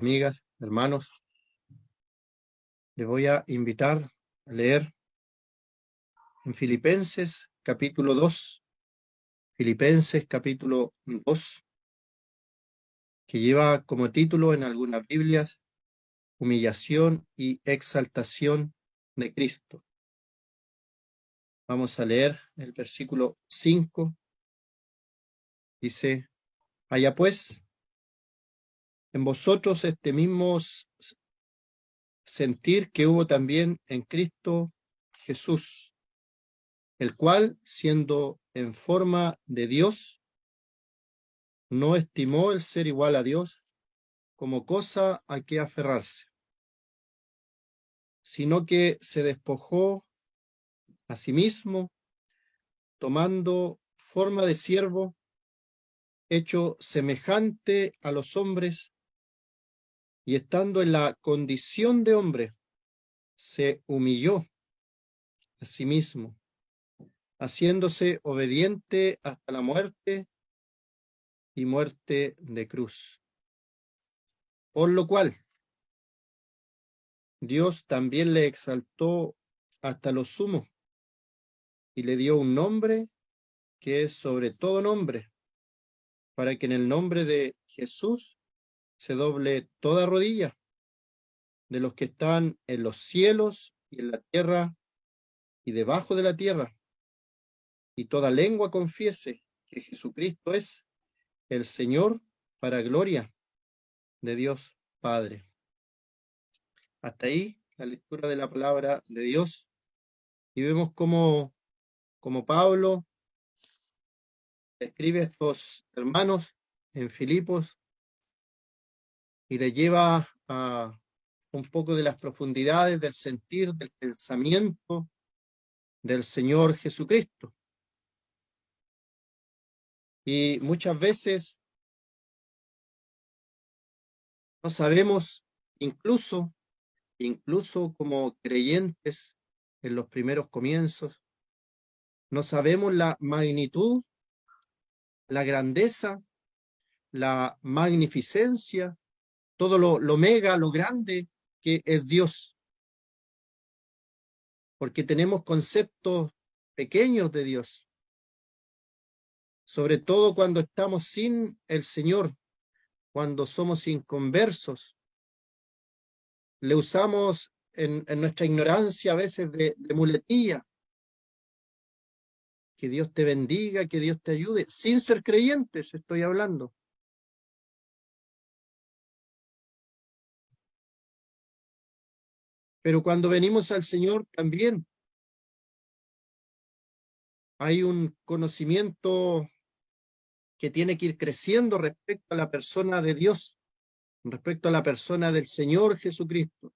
Amigas, hermanos, les voy a invitar a leer en Filipenses capítulo 2, Filipenses capítulo 2, que lleva como título en algunas Biblias, Humillación y exaltación de Cristo. Vamos a leer el versículo 5, dice, haya pues en vosotros este mismo sentir que hubo también en Cristo Jesús, el cual, siendo en forma de Dios, no estimó el ser igual a Dios como cosa a que aferrarse, sino que se despojó a sí mismo, tomando forma de siervo, hecho semejante a los hombres, y estando en la condición de hombre, se humilló a sí mismo, haciéndose obediente hasta la muerte y muerte de cruz. Por lo cual, Dios también le exaltó hasta lo sumo y le dio un nombre que es sobre todo nombre, para que en el nombre de Jesús se doble toda rodilla de los que están en los cielos y en la tierra y debajo de la tierra, y toda lengua confiese que Jesucristo es el Señor, para gloria de Dios Padre. Hasta ahí la lectura de la palabra de Dios, y vemos cómo Pablo escribe a estos hermanos en Filipos y le lleva a un poco de las profundidades del sentir, del pensamiento del Señor Jesucristo. Y muchas veces no sabemos, incluso como creyentes en los primeros comienzos, no sabemos la magnitud, la grandeza, la magnificencia, todo lo mega, lo grande que es Dios, porque tenemos conceptos pequeños de Dios, sobre todo cuando estamos sin el Señor, cuando somos inconversos. Le usamos en nuestra ignorancia a veces de muletilla. Que Dios te bendiga, que Dios te ayude, sin ser creyentes estoy hablando. Pero cuando venimos al Señor también hay un conocimiento que tiene que ir creciendo respecto a la persona de Dios, respecto a la persona del Señor Jesucristo.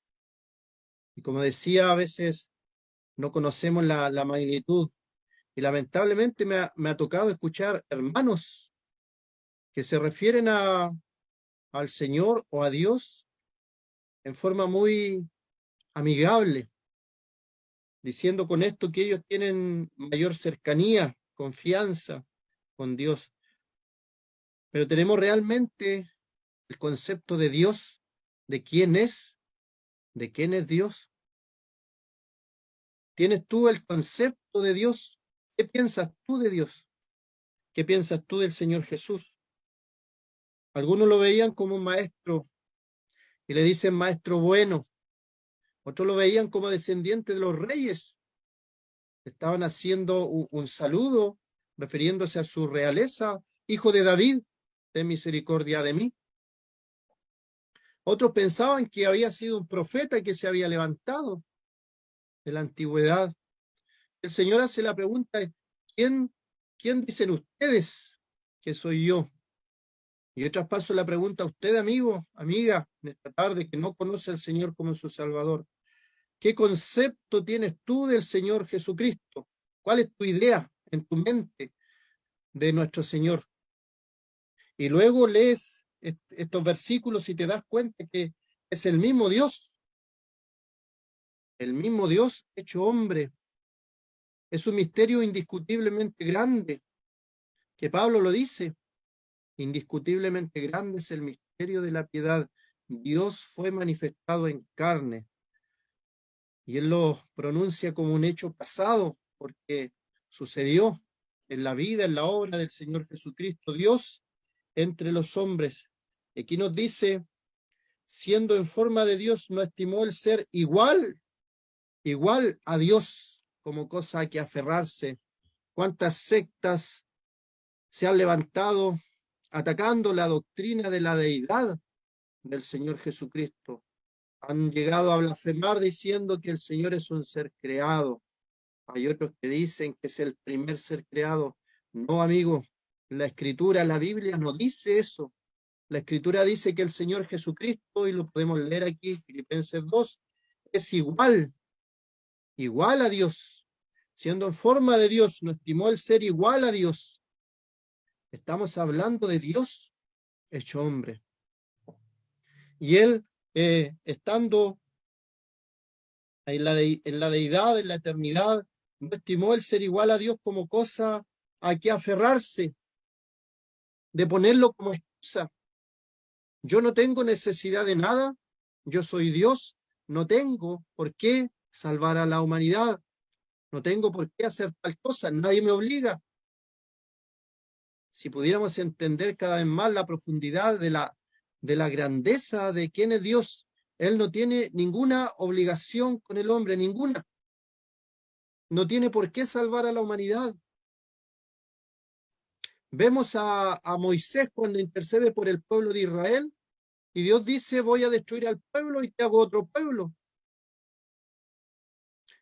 Y como decía, a veces no conocemos la magnitud. Y lamentablemente me ha tocado escuchar hermanos que se refieren al Señor o a Dios en forma muy amigable, diciendo con esto que ellos tienen mayor cercanía, confianza con Dios. Pero tenemos realmente el concepto de Dios, de quién es Dios. ¿Tienes tú el concepto de Dios? ¿Qué piensas tú de Dios? ¿Qué piensas tú del Señor Jesús? Algunos lo veían como un maestro y le dicen maestro bueno. Otros lo veían como descendiente de los reyes. Estaban haciendo un saludo refiriéndose a su realeza, hijo de David, ten misericordia de mí. Otros pensaban que había sido un profeta que se había levantado de la antigüedad. El Señor hace la pregunta, ¿quién, quién dicen ustedes que soy yo? Y yo traspaso la pregunta a usted, amigo, amiga, en esta tarde que no conoce al Señor como su Salvador. ¿Qué concepto tienes tú del Señor Jesucristo? ¿Cuál es tu idea en tu mente de nuestro Señor? Y luego lees estos versículos y te das cuenta que es el mismo Dios hecho hombre. Es un misterio indiscutiblemente grande, que Pablo lo dice, indiscutiblemente grande es el misterio de la piedad. Dios fue manifestado en carne. Y él lo pronuncia como un hecho pasado, porque sucedió en la vida, en la obra del Señor Jesucristo, Dios entre los hombres. Aquí nos dice, siendo en forma de Dios, no estimó el ser igual a Dios como cosa a que aferrarse. ¿Cuántas sectas se han levantado atacando la doctrina de la deidad del Señor Jesucristo? Han llegado a blasfemar diciendo que el Señor es un ser creado. Hay otros que dicen que es el primer ser creado. No, amigo, la Escritura, la Biblia no dice eso. La Escritura dice que el Señor Jesucristo, y lo podemos leer aquí, Filipenses 2, es igual a Dios. Siendo en forma de Dios, no estimó el ser igual a Dios. Estamos hablando de Dios hecho hombre. Y él, estando en la deidad, en la eternidad, no estimó el ser igual a Dios como cosa a que aferrarse, de ponerlo como excusa. Yo no tengo necesidad de nada, yo soy Dios, no tengo por qué salvar a la humanidad, no tengo por qué hacer tal cosa, nadie me obliga. Si pudiéramos entender cada vez más la profundidad de la grandeza de quién es Dios, Él no tiene ninguna obligación con el hombre, ninguna. No tiene por qué salvar a la humanidad. Vemos a Moisés cuando intercede por el pueblo de Israel, y Dios dice, voy a destruir al pueblo y te hago otro pueblo.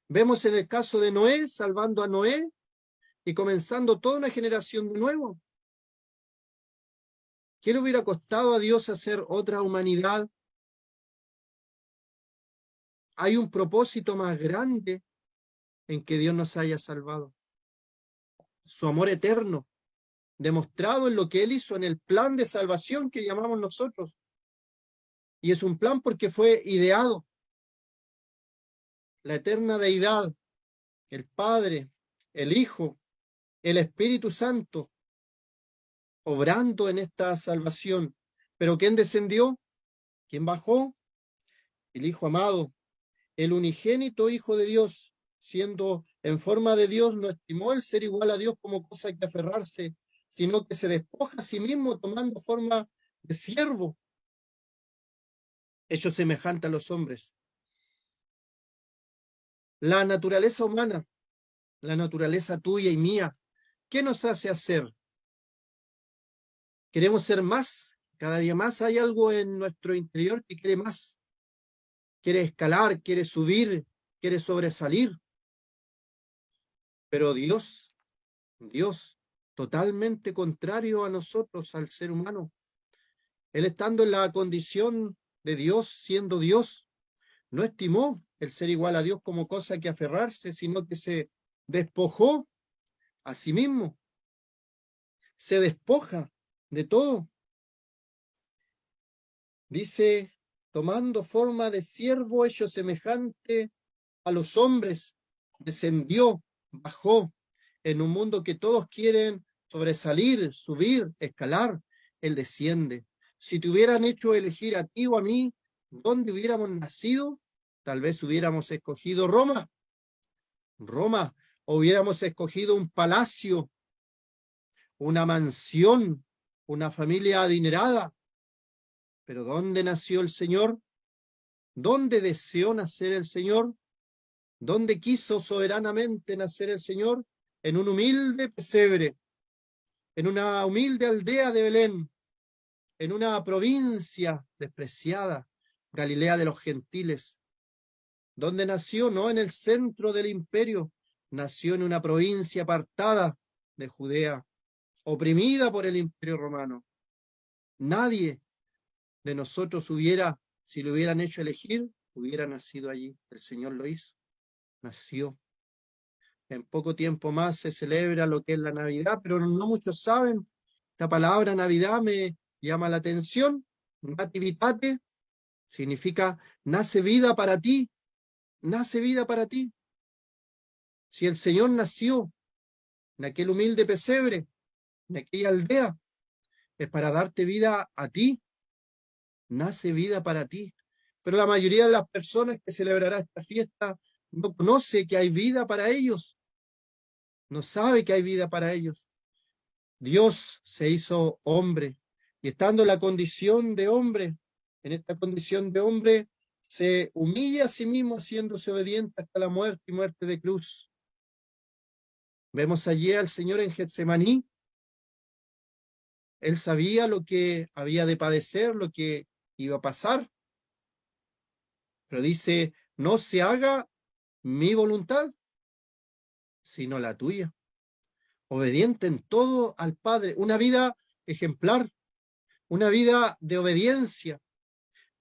Vemos en el caso de Noé, salvando a Noé y comenzando toda una generación de nuevo. ¿Qué le hubiera costado a Dios hacer otra humanidad? Hay un propósito más grande en que Dios nos haya salvado. Su amor eterno, demostrado en lo que Él hizo en el plan de salvación que llamamos nosotros. Y es un plan porque fue ideado. La eterna deidad, el Padre, el Hijo, el Espíritu Santo, obrando en esta salvación. Pero ¿quién descendió? ¿Quién bajó? El Hijo amado, el unigénito Hijo de Dios, siendo en forma de Dios, no estimó el ser igual a Dios como cosa que aferrarse, sino que se despoja a sí mismo tomando forma de siervo, hecho semejante a los hombres. La naturaleza humana, la naturaleza tuya y mía, ¿qué nos hace hacer? Queremos ser más, cada día más hay algo en nuestro interior que quiere más, quiere escalar, quiere subir, quiere sobresalir. Pero Dios, totalmente contrario a nosotros, al ser humano. Él estando en la condición de Dios, siendo Dios, no estimó el ser igual a Dios como cosa que aferrarse, sino que se despojó a sí mismo, se despoja de todo. Dice, tomando forma de siervo, hecho semejante a los hombres, descendió, bajó, en un mundo que todos quieren sobresalir, subir, escalar, Él desciende. Si te hubieran hecho elegir a ti o a mí, ¿dónde hubiéramos nacido? Tal vez hubiéramos escogido Roma, o hubiéramos escogido un palacio, una mansión, una familia adinerada. Pero ¿dónde nació el Señor? ¿Dónde deseó nacer el Señor? ¿Dónde quiso soberanamente nacer el Señor? En un humilde pesebre, en una humilde aldea de Belén, en una provincia despreciada, Galilea de los gentiles. ¿Dónde nació? No en el centro del imperio, nació en una provincia apartada de Judea, oprimida por el imperio romano. Nadie de nosotros hubiera, si lo hubieran hecho elegir, hubiera nacido allí. El Señor lo hizo, nació. En poco tiempo más se celebra lo que es la Navidad, pero no muchos saben. Esta palabra Navidad me llama la atención. Nativitate significa nace vida para ti, nace vida para ti. Si el Señor nació en aquel humilde pesebre, en aquella aldea, es para darte vida a ti, nace vida para ti. Pero la mayoría de las personas que celebrará esta fiesta no conoce que hay vida para ellos, no sabe que hay vida para ellos. Dios se hizo hombre y estando en la condición de hombre, en esta condición de hombre, se humilla a sí mismo haciéndose obediente hasta la muerte y muerte de cruz. Vemos allí al Señor en Getsemaní. Él sabía lo que había de padecer, lo que iba a pasar, pero dice, no se haga mi voluntad, sino la tuya. Obediente en todo al Padre, una vida ejemplar, una vida de obediencia.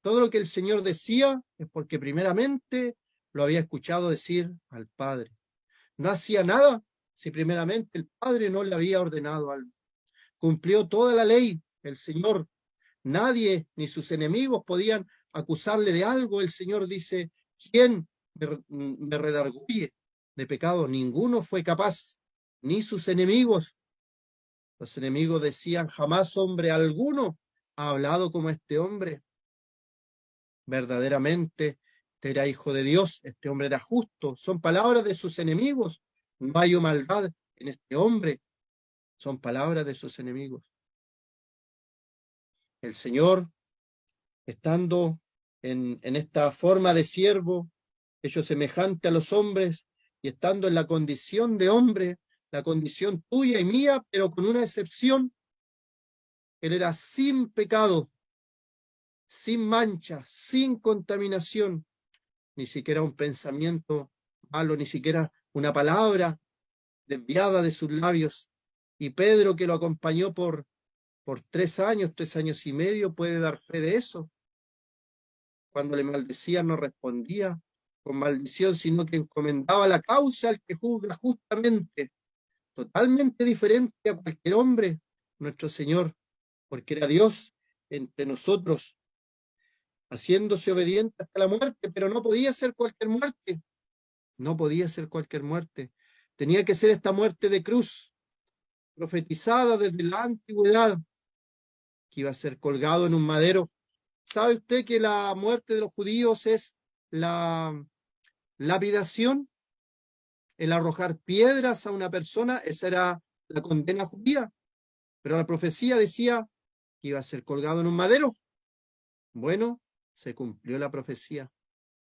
Todo lo que el Señor decía es porque primeramente lo había escuchado decir al Padre. No hacía nada si primeramente el Padre no le había ordenado algo. Cumplió toda la ley el Señor. Nadie ni sus enemigos podían acusarle de algo. El Señor dice, ¿quién me redarguye de pecado? Ninguno fue capaz, ni sus enemigos. Los enemigos decían, jamás hombre alguno ha hablado como este hombre. Verdaderamente, este era hijo de Dios, este hombre era justo. Son palabras de sus enemigos. No hay maldad en este hombre. Son palabras de sus enemigos. El Señor, estando en esta forma de siervo, hecho semejante a los hombres, y estando en la condición de hombre, la condición tuya y mía, pero con una excepción, Él era sin pecado, sin mancha, sin contaminación, ni siquiera un pensamiento malo, ni siquiera una palabra desviada de sus labios. Y Pedro, que lo acompañó por 3 años y medio, puede dar fe de eso. Cuando le maldecía no respondía con maldición, sino que encomendaba la causa al que juzga justamente, totalmente diferente a cualquier hombre, nuestro Señor, porque era Dios entre nosotros, haciéndose obediente hasta la muerte, pero no podía ser cualquier muerte, no podía ser cualquier muerte. Tenía que ser esta muerte de cruz, profetizada desde la antigüedad, que iba a ser colgado en un madero. ¿Sabe usted que la muerte de los judíos es la lapidación? El arrojar piedras a una persona, esa era la condena judía, pero la profecía decía que iba a ser colgado en un madero. Bueno, se cumplió la profecía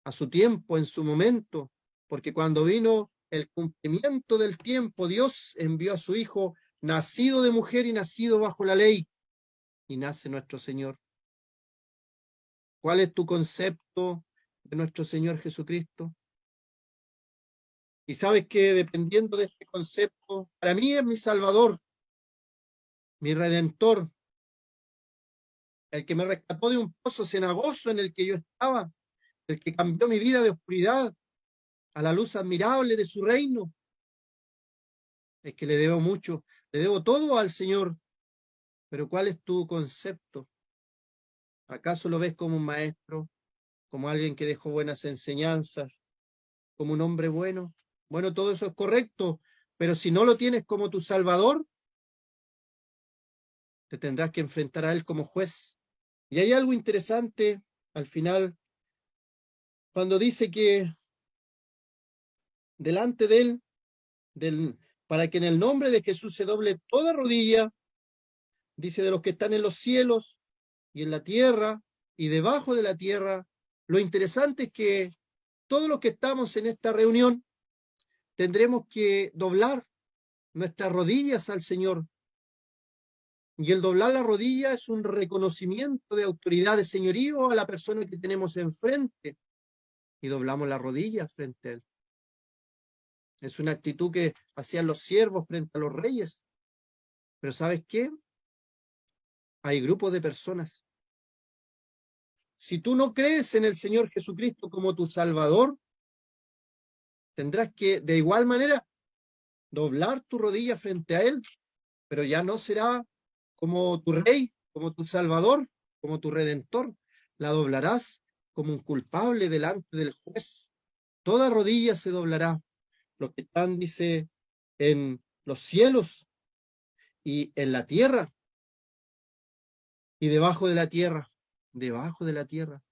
a su tiempo, en su momento, porque cuando vino el cumplimiento del tiempo, Dios envió a su Hijo, nacido de mujer y nacido bajo la ley, y nace nuestro Señor. ¿Cuál es tu concepto de nuestro Señor Jesucristo? Y sabes que dependiendo de este concepto, para mí es mi Salvador, mi Redentor, el que me rescató de un pozo cenagoso en el que yo estaba, el que cambió mi vida de oscuridad a la luz admirable de su reino. Es que le debo mucho, le debo todo al Señor. Pero ¿cuál es tu concepto? ¿Acaso lo ves como un maestro, como alguien que dejó buenas enseñanzas, como un hombre bueno? Bueno, todo eso es correcto, pero si no lo tienes como tu Salvador, te tendrás que enfrentar a Él como juez. Y hay algo interesante al final, cuando dice que delante de Él, para que en el nombre de Jesús se doble toda rodilla, dice de los que están en los cielos y en la tierra y debajo de la tierra. Lo interesante es que todos los que estamos en esta reunión tendremos que doblar nuestras rodillas al Señor. Y el doblar la rodilla es un reconocimiento de autoridad, de señorío a la persona que tenemos enfrente. Y doblamos la rodilla frente a Él. Es una actitud que hacían los siervos frente a los reyes. Pero ¿sabes qué? Hay grupos de personas. Si tú no crees en el Señor Jesucristo como tu Salvador, tendrás que de igual manera doblar tu rodilla frente a Él, pero ya no será como tu Rey, como tu Salvador, como tu Redentor. La doblarás como un culpable delante del juez. Toda rodilla se doblará. Los que están, dice, en los cielos y en la tierra y debajo de la tierra. debajo de la tierra.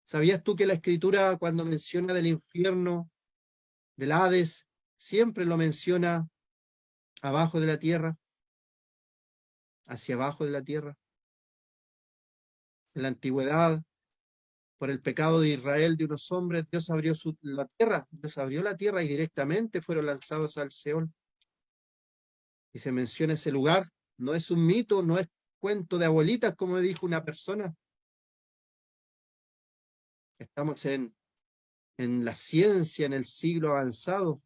¿Sabías tú que la Escritura, cuando menciona del infierno, del Hades, siempre lo menciona abajo de la tierra, hacia abajo de la tierra? En la antigüedad, por el pecado de Israel, de unos hombres, Dios abrió la tierra y directamente fueron lanzados al Seol. Y se menciona ese lugar, no es un mito, no es cuento de abuelitas, como dijo una persona. Estamos en la ciencia, en el siglo avanzado.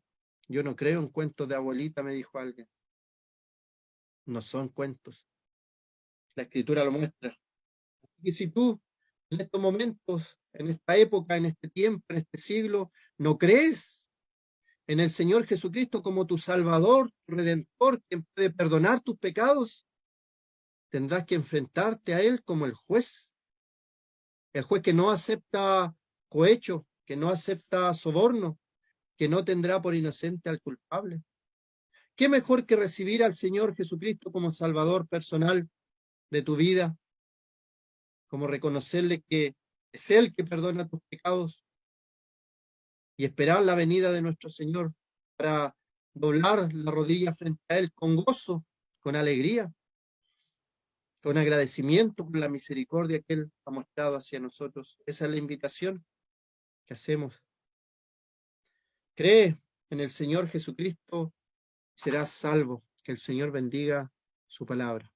Yo no creo en cuentos de abuelita, me dijo alguien. No son cuentos. La Escritura lo muestra. Y si tú, en estos momentos, en esta época, en este tiempo, en este siglo, no crees en el Señor Jesucristo como tu Salvador, tu Redentor, quien puede perdonar tus pecados, tendrás que enfrentarte a Él como el juez que no acepta cohecho, que no acepta soborno, que no tendrá por inocente al culpable. ¿Qué mejor que recibir al Señor Jesucristo como Salvador personal de tu vida, como reconocerle que es Él que perdona tus pecados y esperar la venida de nuestro Señor para doblar la rodilla frente a Él con gozo, con alegría, con agradecimiento por la misericordia que Él ha mostrado hacia nosotros? Esa es la invitación que hacemos. Cree en el Señor Jesucristo, serás salvo. Que el Señor bendiga su palabra.